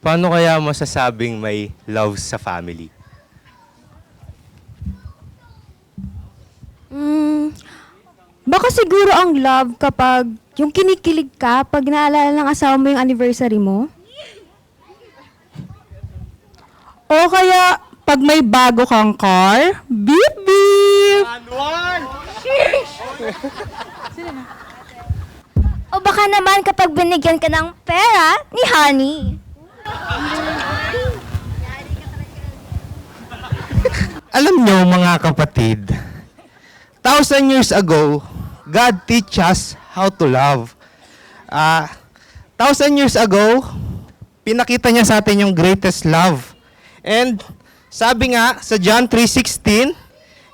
Paano kaya masasabing may love sa family? Mm, baka siguro ang love kapag yung kinikilig ka pag naalala ng asawa mo yung anniversary mo. O kaya, pag may bago kang car, beep beep! O baka naman kapag binigyan ka ng pera ni Honey. Alam nyo mga kapatid, 1,000 years ago, God teach us how to love. 1,000 years ago, pinakita niya sa atin yung greatest love. And sabi nga sa John 3:16,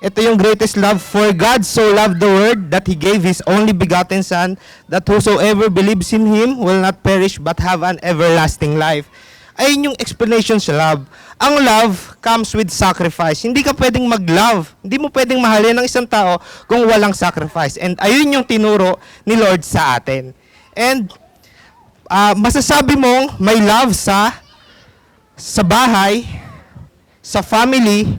ito yung greatest love. For God so loved the world that He gave His only begotten Son, that whosoever believes in Him will not perish but have an everlasting life. Ayun yung explanation sa love. Ang love comes with sacrifice. Hindi ka pwedeng mag-love. Hindi mo pwedeng mahalin ng isang tao kung walang sacrifice. And ayun yung tinuro ni Lord sa atin. And masasabi mong may love sa bahay, sa family,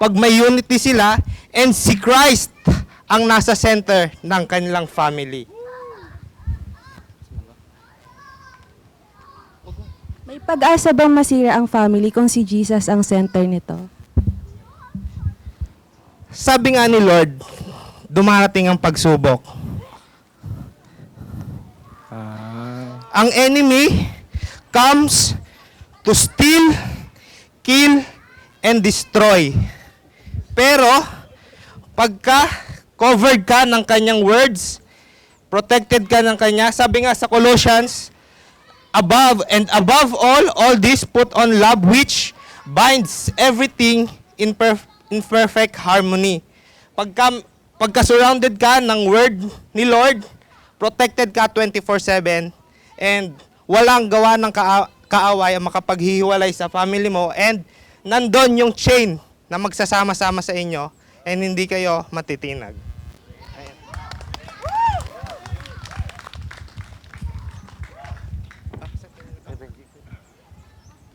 pag may unity sila, and si Christ ang nasa center ng kanilang family. May pag-asa bang masira ang family kung si Jesus ang center nito? Sabi nga ni Lord, dumarating ang pagsubok. Ang enemy comes to steal, kill, and destroy. Pero, pagka covered ka ng kanyang words, protected ka ng kanya, sabi nga sa Colossians, above and above all this put on love which binds everything in perfect harmony. Pagka surrounded ka ng word ni Lord, protected ka 24/7, and walang gawa ng kaaway ang makapaghihiwalay sa family mo, and nandun yung chain na magsasama-sama sa inyo, and hindi kayo matitinag.